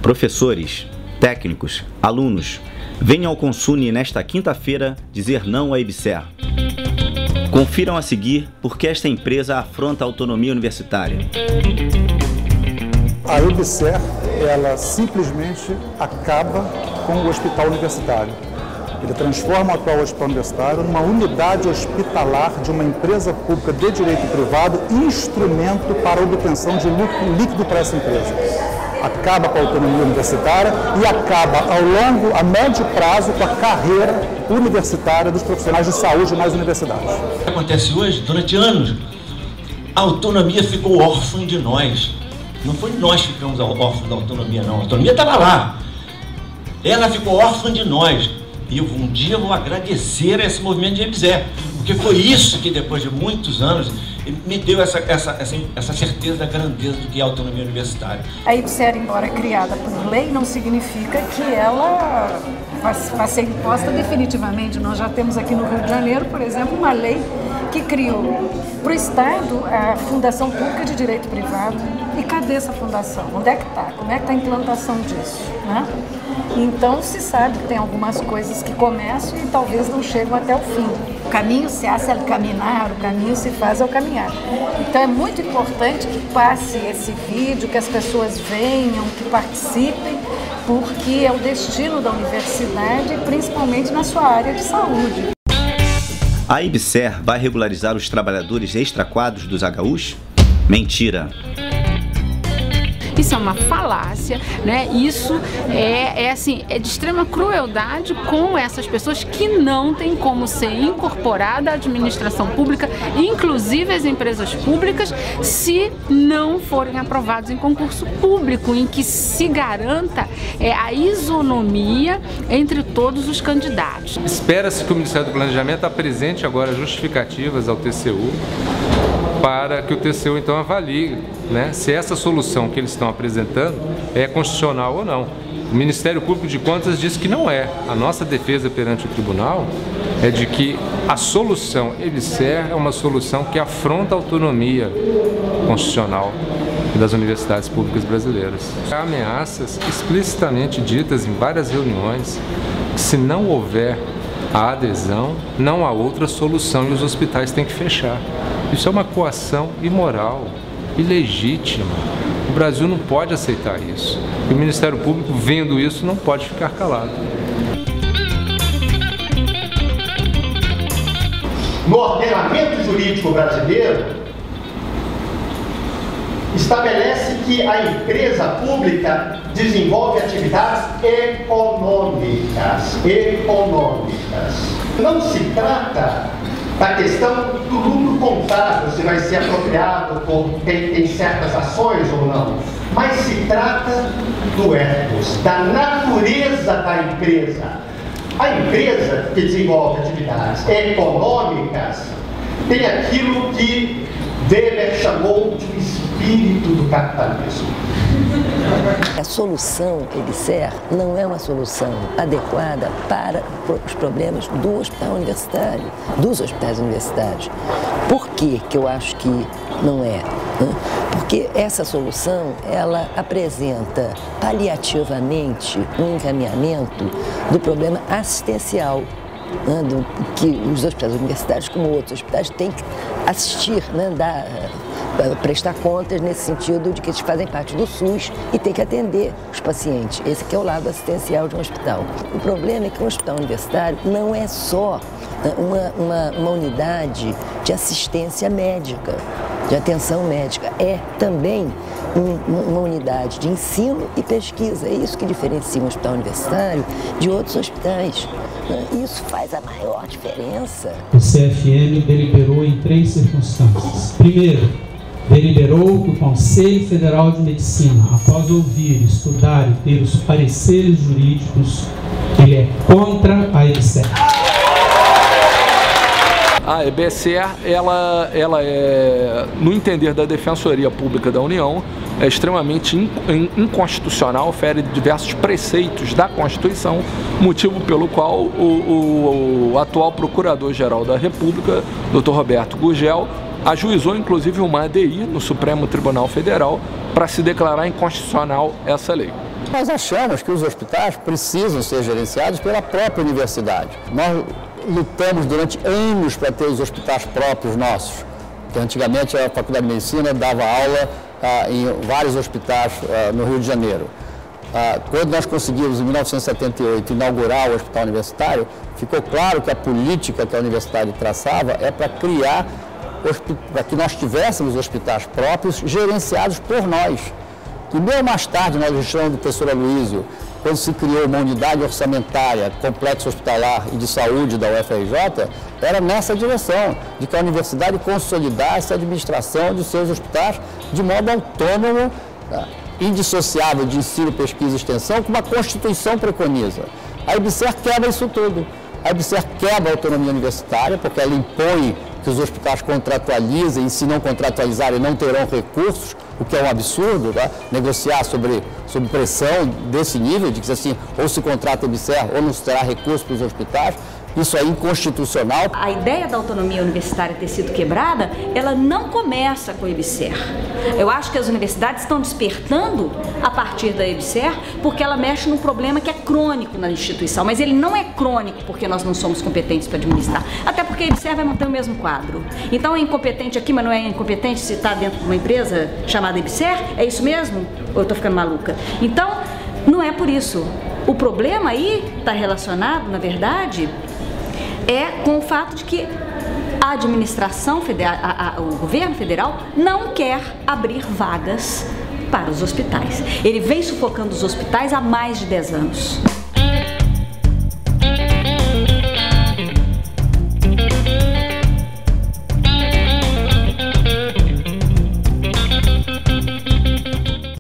Professores, técnicos, alunos, venham ao Consune nesta quinta-feira dizer não à IBSER. Confiram a seguir porque esta empresa afronta a autonomia universitária. A IBSER, ela simplesmente acaba com o hospital universitário. Ele transforma o atual hospital universitário numa unidade hospitalar de uma empresa pública de direito privado, instrumento para a obtenção de lucro líquido para essa empresa. Acaba com a autonomia universitária e acaba a médio prazo com a carreira universitária dos profissionais de saúde nas universidades. O que acontece hoje, durante anos, a autonomia ficou órfã de nós. Não foi nós que ficamos órfãos da autonomia, não. A autonomia estava lá. Ela ficou órfã de nós. E um dia eu vou agradecer a esse movimento de IBSER, porque foi isso que, depois de muitos anos, me deu essa certeza da grandeza do que é a autonomia universitária. A IBSER, embora criada por lei, não significa que ela vai ser imposta definitivamente. Nós já temos aqui no Rio de Janeiro, por exemplo, uma lei que criou para o Estado a Fundação Pública de Direito Privado. E cadê essa fundação? Onde é que está? Como é que está a implantação disso, né? Então se sabe que tem algumas coisas que começam e talvez não chegam até o fim. O caminho se hace ao caminhar, o caminho se faz ao caminhar. Então é muito importante que passe esse vídeo, que as pessoas venham, que participem, porque é o destino da universidade, principalmente na sua área de saúde. A IBSER vai regularizar os trabalhadores extraquadros dos HUs? Mentira! Isso é uma falácia, né? Isso é de extrema crueldade com essas pessoas que não têm como ser incorporada à administração pública, inclusive as empresas públicas, se não forem aprovados em concurso público, em que se garanta a isonomia entre todos os candidatos. Espera-se que o Ministério do Planejamento apresente agora justificativas ao TCU, para que o TCU então avalie, né, se essa solução que eles estão apresentando é constitucional ou não. O Ministério Público de Contas diz que não é. A nossa defesa perante o tribunal é de que a solução IBSER é uma solução que afronta a autonomia constitucional das universidades públicas brasileiras. Há ameaças explicitamente ditas em várias reuniões que, se não houver a adesão, não há outra solução e os hospitais têm que fechar. Isso é uma coação imoral, ilegítima. O Brasil não pode aceitar isso. E o Ministério Público, vendo isso, não pode ficar calado. No ordenamento jurídico brasileiro, estabelece que a empresa pública desenvolve atividades econômicas. Não se trata da questão do lucro contábil, se vai ser apropriado por tem certas ações ou não, mas se trata do ethos, da natureza da empresa. A empresa que desenvolve atividades econômicas tem aquilo que Weber chamou de um espírito do capitalismo. A solução IBSER não é uma solução adequada para os problemas do hospital universitário, dos hospitais universitários. Por que eu acho que não é? Porque essa solução, ela apresenta paliativamente um encaminhamento do problema assistencial, que os hospitais universitários, como outros hospitais, têm que assistir, prestar contas nesse sentido de que eles fazem parte do SUS e têm que atender os pacientes. Esse que é o lado assistencial de um hospital. O problema é que um hospital universitário não é só uma unidade de assistência médica, de atenção médica, é também uma unidade de ensino e pesquisa. É isso que diferencia um hospital universitário de outros hospitais. Isso faz a maior diferença. O CFM deliberou em 3 circunstâncias. Primeiro, deliberou que o Conselho Federal de Medicina, após ouvir, estudar e ter os pareceres jurídicos, ele é contra a IBSER. A IBSER, ela é, no entender da Defensoria Pública da União, é extremamente inconstitucional, fere diversos preceitos da Constituição, motivo pelo qual o atual Procurador-Geral da República, Dr. Roberto Gurgel, ajuizou inclusive uma ADI no Supremo Tribunal Federal para se declarar inconstitucional essa lei. Nós achamos que os hospitais precisam ser gerenciados pela própria universidade. Nós lutamos durante anos para ter os hospitais próprios nossos. Porque antigamente a Faculdade de Medicina dava aula em vários hospitais no Rio de Janeiro. Quando nós conseguimos, em 1978, inaugurar o hospital universitário, ficou claro que a política que a universidade traçava é para criar, para que nós tivéssemos hospitais próprios gerenciados por nós. E mesmo mais tarde, na gestão do professor Aloysio, quando se criou uma unidade orçamentária, complexo hospitalar e de saúde da UFRJ, era nessa direção, de que a universidade consolidasse a administração de seus hospitais de modo autônomo, indissociável de ensino, pesquisa e extensão, como a Constituição preconiza. A IBSER quebra isso tudo. A IBSER quebra a autonomia universitária, porque ela impõe que os hospitais contratualizem, e se não contratualizarem não terão recursos, o que é um absurdo, né? Negociar sobre pressão desse nível, de que assim, ou se contrata a IBSER ou não se terá recursos para os hospitais. Isso é inconstitucional. A ideia da autonomia universitária ter sido quebrada, ela não começa com a IBSER. Eu acho que as universidades estão despertando a partir da IBSER porque ela mexe num problema que é crônico na instituição, mas ele não é crônico porque nós não somos competentes para administrar. Até porque a IBSER vai manter o mesmo quadro. Então é incompetente aqui, mas não é incompetente se está dentro de uma empresa chamada IBSER? É isso mesmo? Ou eu estou ficando maluca? Então, não é por isso. O problema aí está relacionado, na verdade, é com o fato de que a administração federal, o governo federal não quer abrir vagas para os hospitais. Ele vem sufocando os hospitais há mais de 10 anos.